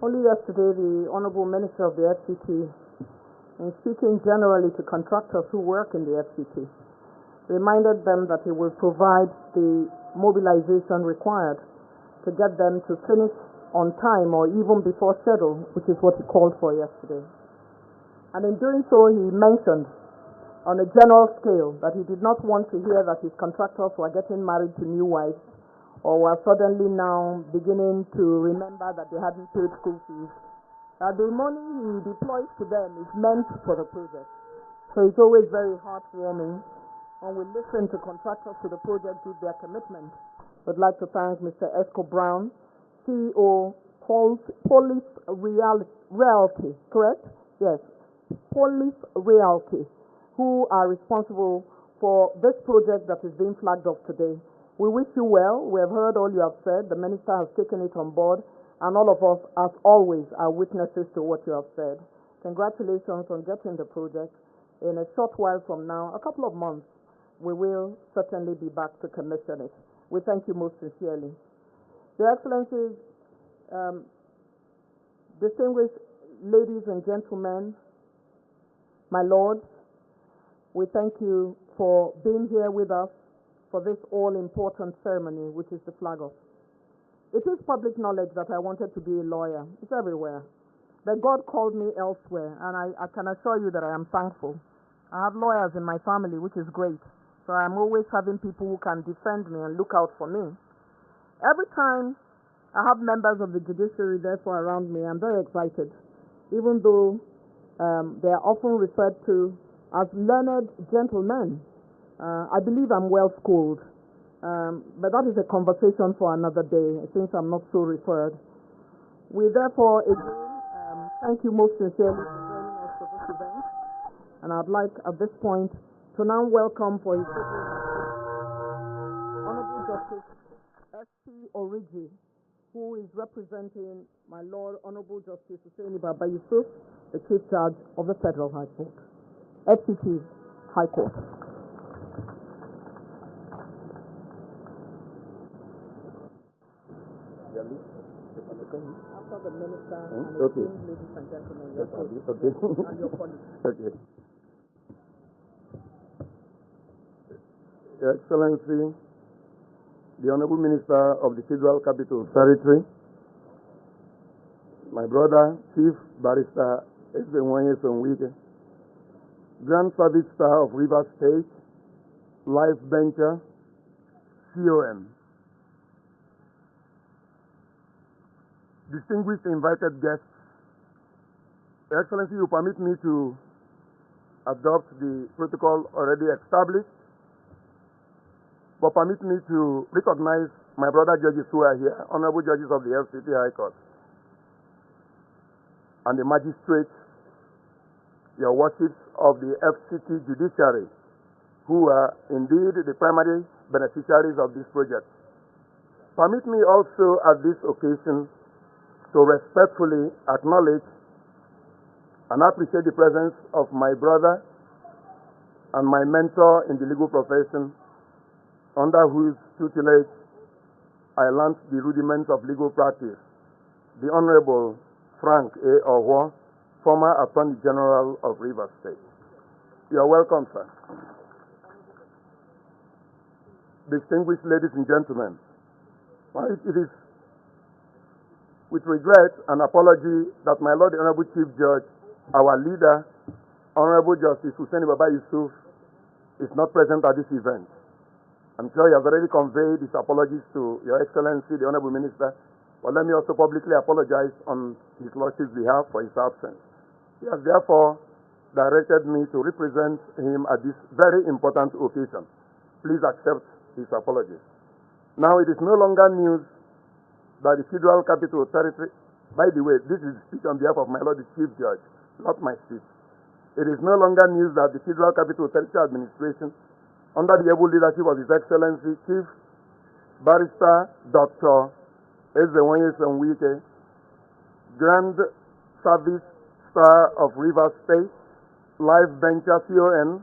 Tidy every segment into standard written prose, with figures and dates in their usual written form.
Only yesterday, the Honorable Minister of the FCT, in speaking generally to contractors who work in the FCT, reminded them that he will provide the mobilization required to get them to finish on time or even before schedule, which is what he called for yesterday. And in doing so, he mentioned on a general scale that he did not want to hear that his contractors were getting married to new wives or were suddenly now beginning to remember that they hadn't paid school fees. That the money he deploys to them is meant for the project. So it's always very heartwarming when we listen to contractors to the project give their commitment. I'd like to thank Mr. Esco Brown, CEO, Police Realty, correct? Yes, Police Realty, who are responsible for this project that is being flagged off today. We wish you well. We have heard all you have said. The minister has taken it on board, and all of us, as always, are witnesses to what you have said. Congratulations on getting the project. In a short while from now, a couple of months, we will certainly be back to commission it. We thank you most sincerely. Your Excellencies, distinguished ladies and gentlemen, my lords, we thank you for being here with us for this all-important ceremony, which is the flag-off. It is public knowledge that I wanted to be a lawyer. It's everywhere. But God called me elsewhere, and I can assure you that I am thankful. I have lawyers in my family, which is great. So I'm always having people who can defend me and look out for me. Every time I have members of the judiciary, therefore, around me, I'm very excited, even though they are often referred to as learned gentlemen. I believe I'm well schooled, but that is a conversation for another day, since I'm not so referred. We therefore, again, thank you most sincerely for joining us for this event, and I'd like at this point to now welcome for his Honorable Justice S.P. Origi, who is representing my Lord Honorable Justice Hussaini Baba Yusuf, the Chief Judge of the Federal High Court, FCT High Court. After the minister and okay. Ladies and gentlemen, your Okay. and your colleagues. Okay. Your Excellency, the Honorable Minister of the Federal Capital Territory, my brother, Chief Barrister Nyesom Wike, Grand Service Star of Rivers State, Life Bencher, COM, distinguished invited guests, Your Excellency, you permit me to adopt the protocol already established, but permit me to recognize my brother judges who are here, honorable judges of the FCT High Court, and the Magistrate, your worships of the FCT Judiciary, who are indeed the primary beneficiaries of this project. Permit me also at this occasion to respectfully acknowledge and appreciate the presence of my brother and my mentor in the legal profession, under whose tutelage I learned the rudiments of legal practice, the Honorable Frank A. Owo, former Attorney General of Rivers State. You are welcome, sir. Distinguished ladies and gentlemen, it is with regret and apology that my Lord the Honorable Chief Judge, our leader, Honorable Justice Hussaini Baba Yusuf, is not present at this event. I'm sure he has already conveyed his apologies to Your Excellency, the Honorable Minister, but let me also publicly apologize on His Lordship's behalf for his absence. He has therefore directed me to represent him at this very important occasion. Please accept his apologies. Now, it is no longer news that the Federal Capital Territory, by the way, this is a speech on behalf of my Lord the Chief Judge, not my speech. It is no longer news that the Federal Capital Territory Administration, under the able leadership of His Excellency Chief Barrister Dr. Nyesom Wike, Grand Service Star of Rivers State, Life Venture CON,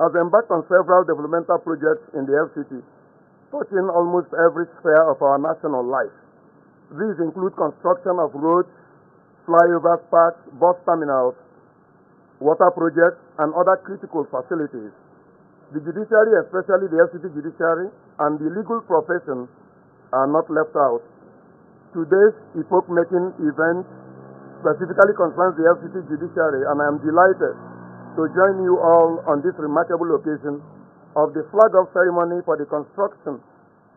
has embarked on several developmental projects in the FCT, touching almost every sphere of our national life. These include construction of roads, flyovers, parks, bus terminals, water projects, and other critical facilities. The judiciary, especially the FCT judiciary, and the legal profession are not left out. Today's epoch-making event specifically concerns the FCT judiciary, and I am delighted to join you all on this remarkable occasion of the flag-off ceremony for the construction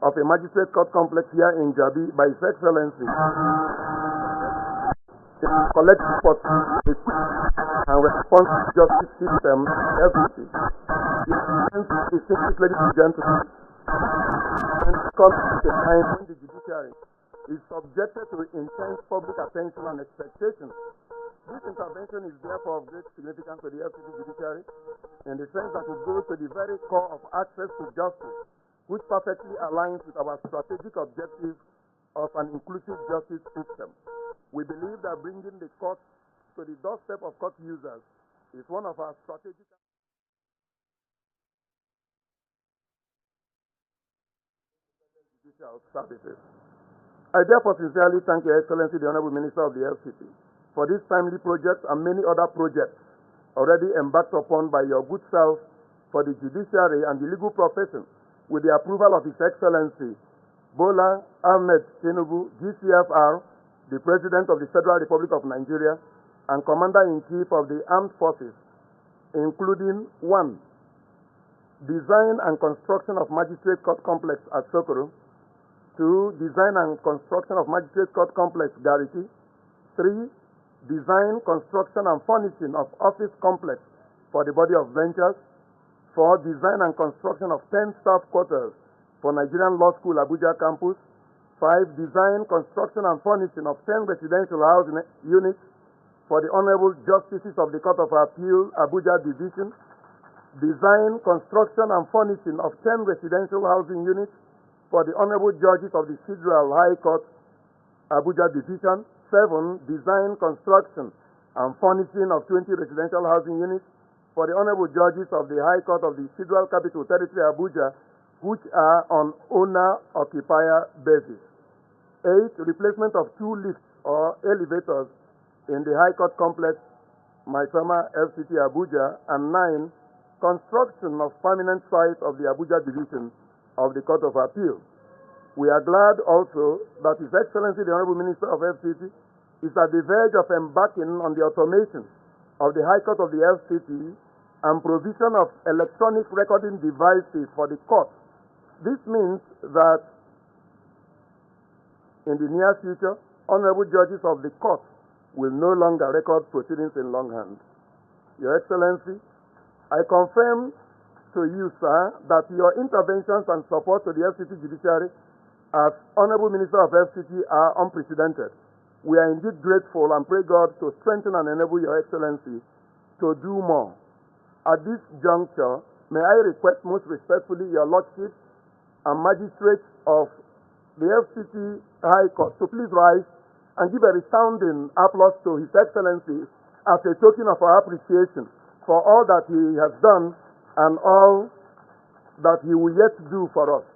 of a magistrate court complex here in Jabi by His Excellency. Collect support and response to justice system, FCT. Distinguished ladies and gentlemen, and comes at a time when the judiciary is subjected to intense public attention and expectation. This intervention is therefore of great significance to the FCT judiciary in the sense that it goes to the very core of access to justice, which perfectly aligns with our strategic objective of an inclusive justice system. We believe that bringing the court to the doorstep of court users is one of our strategic judicial services. I therefore sincerely thank Your Excellency, the Honorable Minister of the FCT, for this timely project and many other projects already embarked upon by your good self for the judiciary and the legal profession with the approval of His Excellency Bola Ahmed Tinubu, GCFR, the President of the Federal Republic of Nigeria, and Commander-in-Chief of the Armed Forces, including 1. Design and construction of Magistrate Court Complex at Sokoro. 2. Design and construction of Magistrate Court Complex, Gariki. 3. Design, construction, and furnishing of Office Complex for the Body of Ventures. 4. Design and construction of 10 staff quarters for Nigerian Law School, Abuja campus. 5. Design, construction, and furnishing of 10 residential housing units for the Honorable Justices of the Court of Appeal, Abuja Division. Design, construction, and furnishing of 10 residential housing units for the Honorable Judges of the Federal High Court, Abuja Division. 7. Design, construction, and furnishing of 20 residential housing units for the Honorable Judges of the High Court of the Federal Capital Territory, Abuja, which are on owner-occupier basis. 8. Replacement of 2 lifts or elevators in the High Court Complex, Maitama, FCT, Abuja. And 9. Construction of permanent site of the Abuja Division of the Court of Appeal. We are glad also that His Excellency, the Honorable Minister of FCT, is at the verge of embarking on the automation of the High Court of the FCT and provision of electronic recording devices for the court. This means that in the near future, Honorable Judges of the court will no longer record proceedings in longhand. Your Excellency, I confirm to you, sir, that your interventions and support to the FCT judiciary as Honorable Minister of FCT are unprecedented. We are indeed grateful and pray God to strengthen and enable Your Excellency to do more. At this juncture, may I request most respectfully Your Lordship and Magistrates of the FCT High Court to please rise and give a resounding applause to His Excellency as a token of our appreciation for all that he has done and all that he will yet do for us.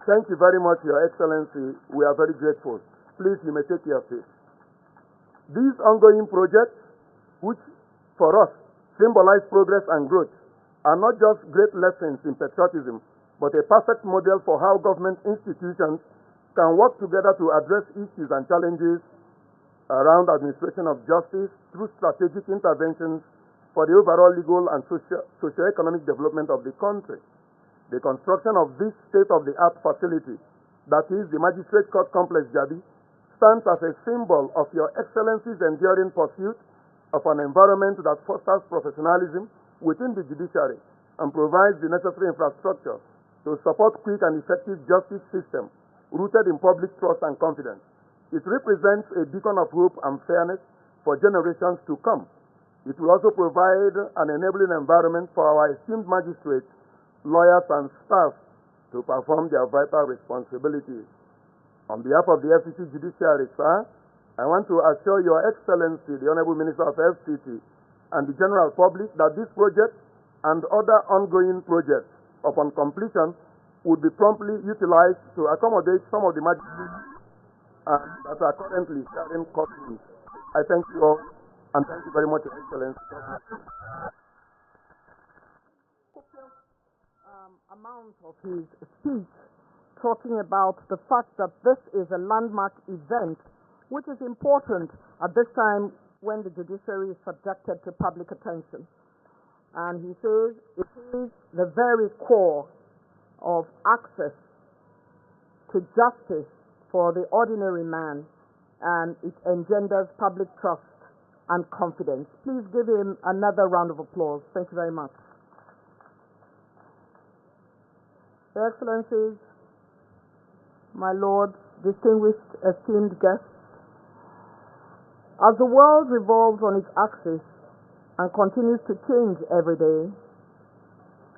Thank you very much, Your Excellency. We are very grateful. Please, you may take your seat. These ongoing projects, which for us symbolize progress and growth, are not just great lessons in patriotism, but a perfect model for how government institutions can work together to address issues and challenges around administration of justice through strategic interventions for the overall legal and socio-economic development of the country. The construction of this state-of-the-art facility, that is the Magistrate Court Complex Jabi, stands as a symbol of Your Excellency's enduring pursuit of an environment that fosters professionalism within the judiciary and provides the necessary infrastructure to support quick and effective justice system rooted in public trust and confidence. It represents a beacon of hope and fairness for generations to come. It will also provide an enabling environment for our esteemed magistrates, lawyers, and staff to perform their vital responsibilities. On behalf of the FCT Judiciary, sir, I want to assure Your Excellency, the Honorable Minister of FCT, and the general public that this project and other ongoing projects, upon completion, would be promptly utilized to accommodate some of the magistrates and that are currently sharing copies. I thank you all, and thank you very much, Your Excellency. Amount of his speech talking about the fact that this is a landmark event, which is important at this time when the judiciary is subjected to public attention. And he says it is the very core of access to justice for the ordinary man, and it engenders public trust and confidence. Please give him another round of applause. Thank you very much. Your Excellencies, my Lord, distinguished, esteemed guests, as the world revolves on its axis and continues to change every day,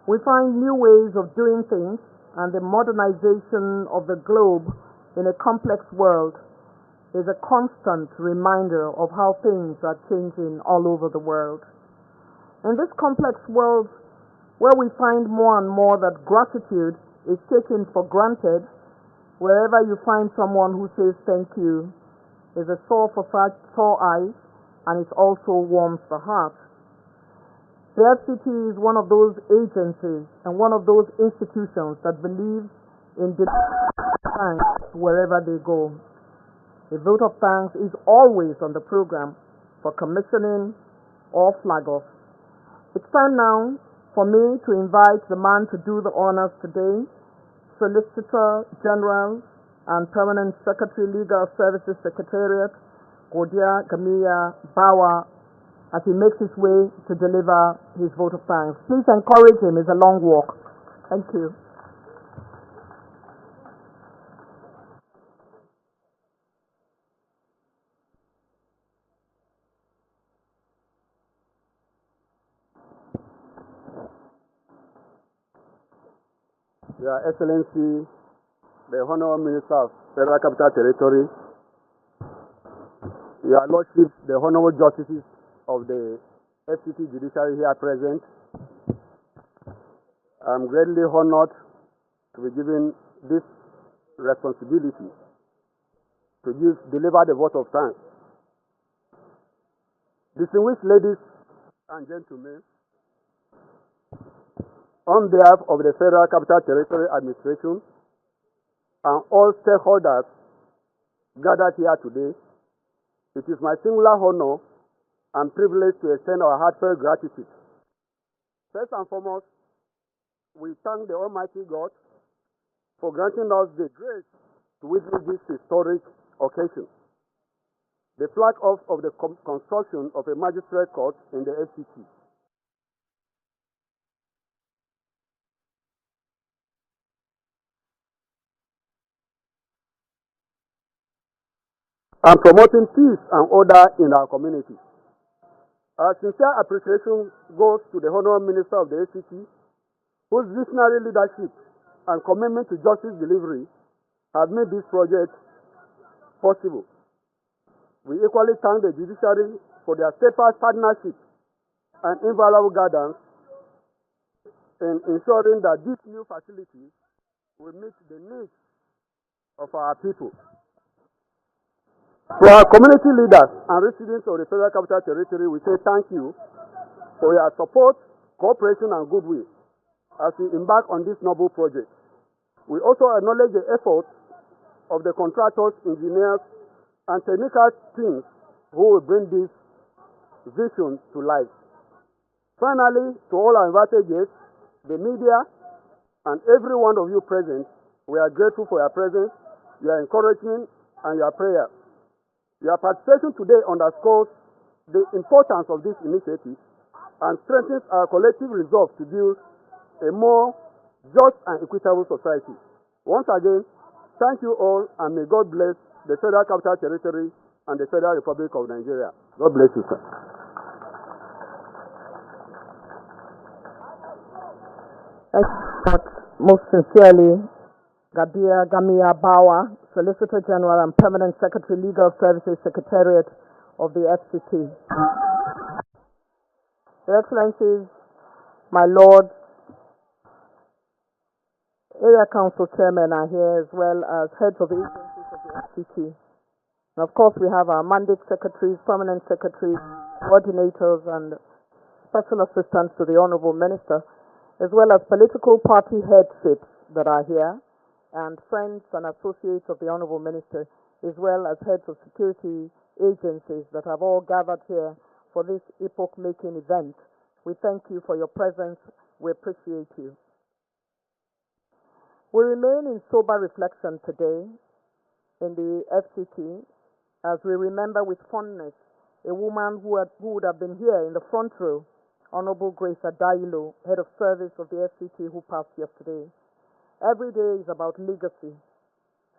we find new ways of doing things, and the modernization of the globe in a complex world is a constant reminder of how things are changing all over the world. In this complex world, where we find more and more that gratitude is taken for granted, wherever you find someone who says thank you is a sore for sore eyes, and it also warms the heart. The FCT is one of those agencies and one of those institutions that believes in thanks wherever they go. A vote of thanks is always on the program for commissioning or flag off. It's time now for me to invite the man to do the honors today, Solicitor General and Permanent Secretary, Legal Services Secretariat, Godia Gamiya Bawa, as he makes his way to deliver his vote of thanks. Please encourage him. It's a long walk. Thank you. Your Excellency, the Honorable Minister of Federal Capital Territory, Your Lordship, the Honorable Justices of the FCT Judiciary here present, I'm greatly honored to be given this responsibility to deliver the vote of thanks. Distinguished ladies and gentlemen, on behalf of the Federal Capital Territory Administration and all stakeholders gathered here today, it is my singular honor and privilege to extend our heartfelt gratitude. First and foremost, we thank the Almighty God for granting us the grace to witness this historic occasion, the flag off of the construction of a magistrate court in the FCT. And promoting peace and order in our community. Our sincere appreciation goes to the Honorable Minister of the FCT, whose visionary leadership and commitment to justice delivery have made this project possible. We equally thank the judiciary for their steadfast partnership and invaluable guidance in ensuring that these new facilities will meet the needs of our people. To our community leaders and residents of the Federal Capital Territory, we say thank you for your support, cooperation, and goodwill as we embark on this noble project. We also acknowledge the efforts of the contractors, engineers, and technical teams who will bring this vision to life. Finally, to all our invited guests, the media, and every one of you present, we are grateful for your presence, your encouragement, and your prayers. Your participation today underscores the importance of this initiative and strengthens our collective resolve to build a more just and equitable society. Once again, thank you all, and may God bless the Federal Capital Territory and the Federal Republic of Nigeria. God bless you, sir. Thank you most sincerely, Godia Gamiya Bawa, Solicitor General and Permanent Secretary, Legal Services Secretariat of the FCT. Your Excellencies, my Lord, Area Council Chairmen are here, as well as heads of agencies of the FCT. And of course, we have our mandate secretaries, permanent secretaries, coordinators, and special assistants to the Honorable Minister, as well as political party headships that are here, and friends and associates of the Honorable Minister, as well as heads of security agencies that have all gathered here for this epoch-making event. We thank you for your presence. We appreciate you. We remain in sober reflection today in the FCT as we remember with fondness a woman who would have been here in the front row, Honorable Grace Adailo, Head of Service of the FCT, who passed yesterday. Every day is about legacy.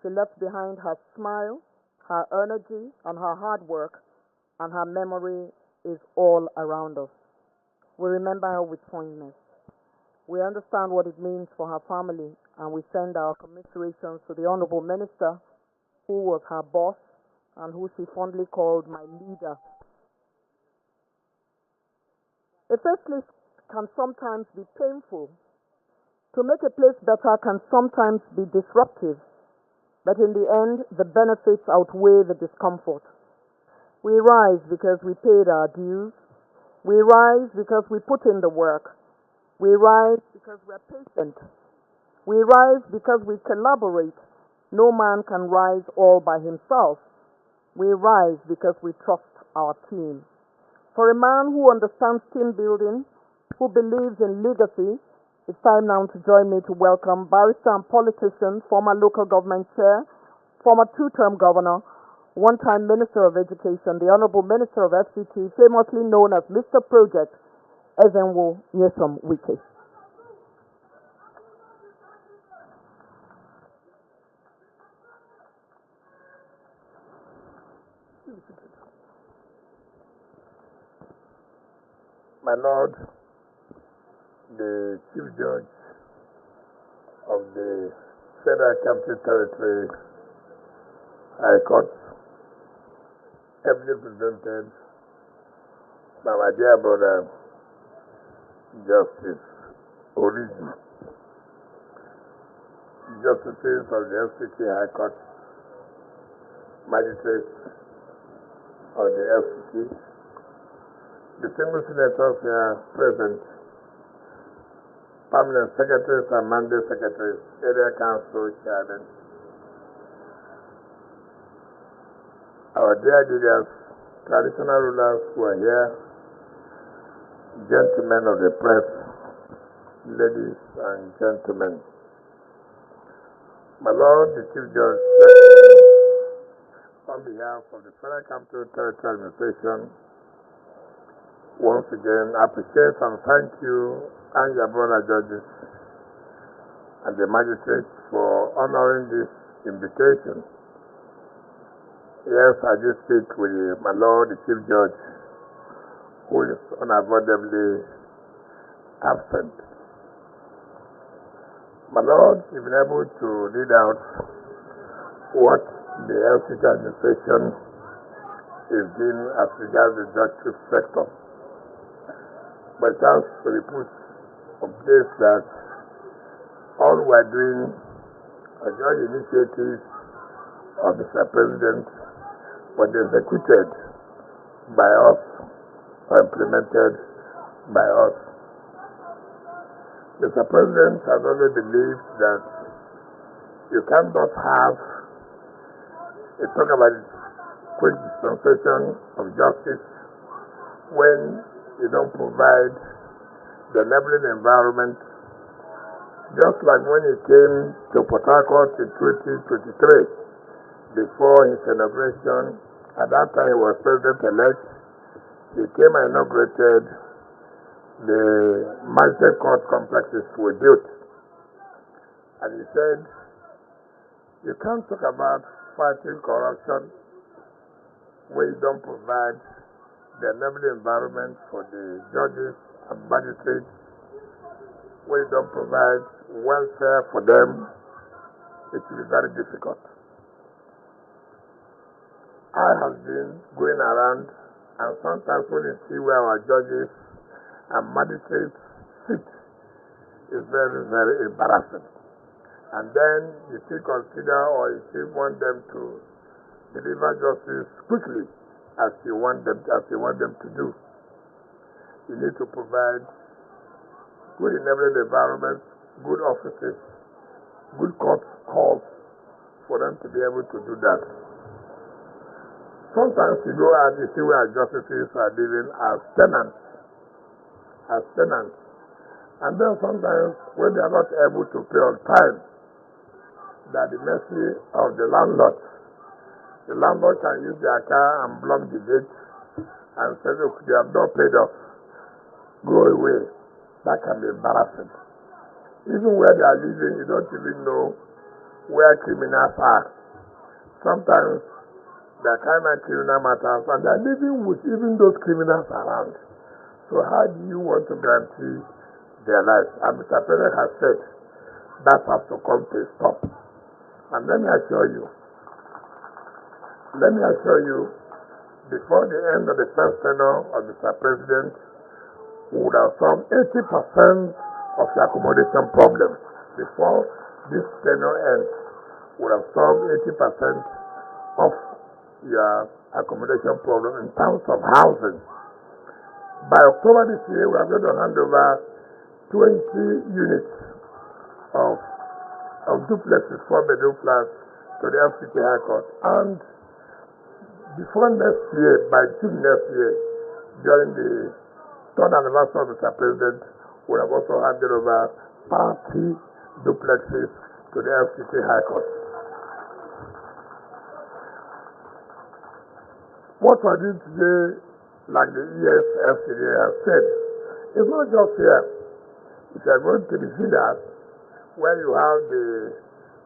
She left behind her smile, her energy, and her hard work, and her memory is all around us. We remember her with fondness. We understand what it means for her family, and we send our commiserations to the Honorable Minister, who was her boss and who she fondly called my leader. A facelift can sometimes be painful. To make a place better can sometimes be disruptive, but in the end, the benefits outweigh the discomfort. We rise because we paid our dues. We rise because we put in the work. We rise because we're patient. We rise because we collaborate. No man can rise all by himself. We rise because we trust our team. For a man who understands team building, who believes in legacy, it's time now to join me to welcome barrister and politician, former local government chair, former two-term governor, one-time Minister of Education, the Honorable Minister of FCT, famously known as Mr. Project, Nyesom Wike. My Lord, the Chief Judge of the Federal Capital Territory High Court, ably presented by my dear brother, Justice Origi, Justices of the FCT High Court, Magistrates of the FCT, distinguished senators here present, permanent secretaries and mandate secretaries, area council chairmen, our dear leaders, traditional rulers who are here, gentlemen of the press, ladies and gentlemen. My Lord, the Chief Judge, on behalf of the Federal Capital Territory Administration, once again appreciate and thank you and your brother judges and the magistrates for honoring this invitation. Yes, I just speak with my Lord, the Chief Judge, who is unavoidably absent. My Lord, you've been able to read out what the FCT administration is doing as regards the justice sector. But it has to be put in place that all we are doing are just initiatives of Mr. President, but executed by us or implemented by us. Mr. President has always believed that you cannot have a talk about quick dispensation of justice when you don't provide the enabling environment, just like when he came to Port Harcourt in 2023, before his inauguration. At that time he was president-elect. He came and inaugurated the Magistrate Court complexes were built. And he said, you can't talk about fighting corruption when you don't provide the enabling environment for the judges and magistrates, when you don't provide welfare for them. It will be very difficult. I have been going around, and sometimes when you see where our judges and magistrates sit, it's very, very embarrassing. And then you still consider or you still want them to deliver justice quickly as you want them to do. You need to provide good enabling environment, good offices, good court halls for them to be able to do that. Sometimes you go and you see where justices are living as tenants. And then sometimes when they are not able to pay on time, they are at the mercy of the landlord. The landlord can use their car and block the gate and say, look, they have not paid off. Go away. That can be embarrassing. Even where they are living, you don't even know where criminals are. Sometimes they are kind of criminal matters and they are living with even those criminals around. So how do you want to guarantee their lives? And Mr. President has said that has to come to a stop. And let me assure you, before the end of the first tenure of Mr. President, we would have solved 80% of the accommodation problems. Before this tenure ends, we would have solved 80% of your accommodation problem in terms of housing. By October this year, we are going to hand over 20 units of duplexes, 4-bedroom flats to the FCT High Court. And before next year, by June next year, during the third anniversary of Mr. President, we have also handed over 30 duplexes to the FCT High Court. What we're doing today, like the FCT has said, is not just here. If you are going to the villas, where you have the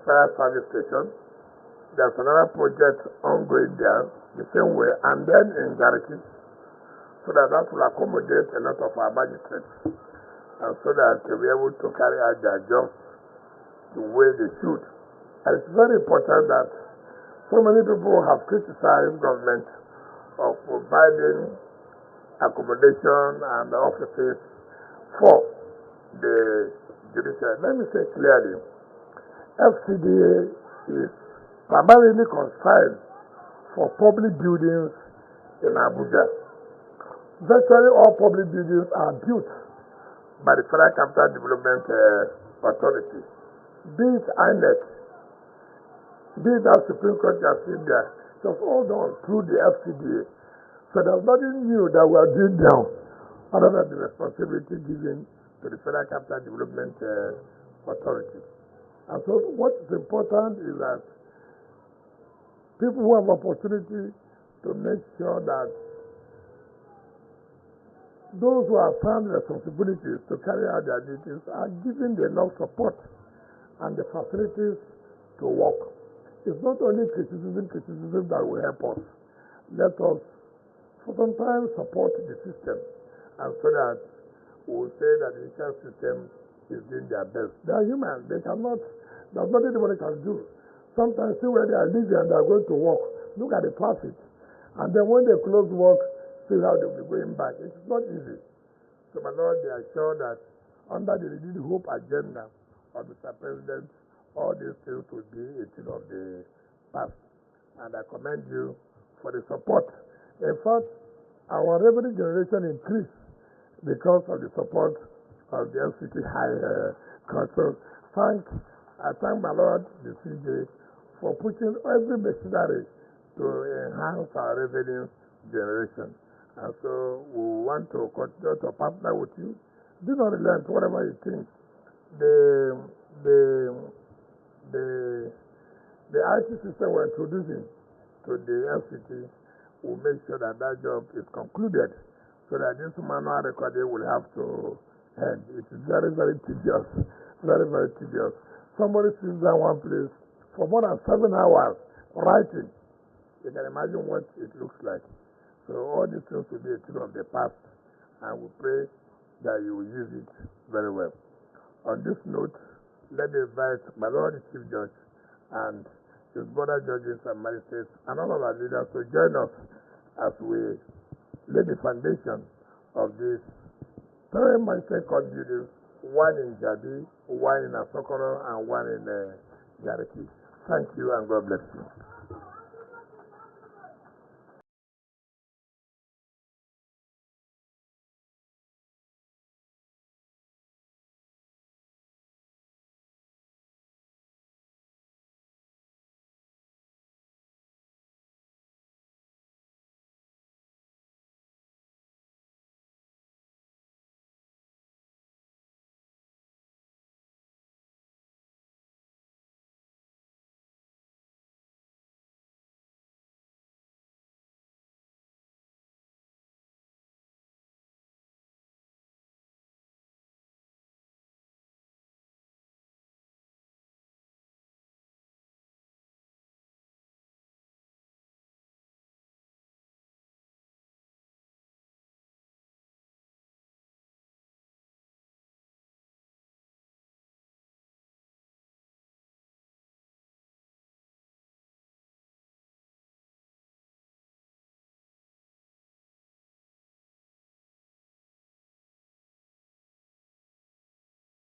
fire service station, there's another project ongoing there, the same way, and then in Jabi, so that will accommodate a lot of our magistrates, and so that they'll be able to carry out their jobs the way they should. And it's very important that so many people have criticized government of providing accommodation and offices for the judiciary. Let me say clearly, FCDA is primarily concerned for public buildings in Abuja. Virtually all public buildings are built by the Federal Capital Development Authority. Be it INET, be it our Supreme Court Justice there, it was all done through the FCDA. So there's nothing new that we are doing now, other than the responsibility given to the Federal Capital Development Authority. And so what is important is that people who have opportunity to make sure that those who have found responsibilities to carry out their duties are given the enough support and the facilities to work. It's not only criticism that will help us. Let us, for some time, support the system, and so that we will say that the judicial system is doing their best. They are human. They cannot, there's nothing anybody can do. Sometimes see where they are living and they are going to work. Look at the traffic. And then when they close work, see how they will be going back. It's not easy. So, my Lord, they are sure that under the renewed hope agenda of Mr. President, all these things will be a thing of the past. And I commend you for the support. In fact, our revenue generation increased because of the support of the FCT High Court. So I thank my Lord, the CJ, for putting every machinery to enhance our revenue generation. And so we want to continue to partner with you. Do not relent, whatever you think. The IT system we're introducing to the FCT will make sure that that job is concluded, so that this manual recording will have to end. It is very, very tedious. Very, very tedious. Somebody sits down one place for more than 7 hours writing. You can imagine what it looks like. So all these things will be a thing of the past, and we pray that you will use it very well. On this note, let me invite my Lord the Chief Judge and his brother judges and magistrates and all of our leaders to join us as we lay the foundation of this 3 magistrate court buildings, one in Jabi, one in Asokoro, and one in Jabi. Thank you, and God bless you.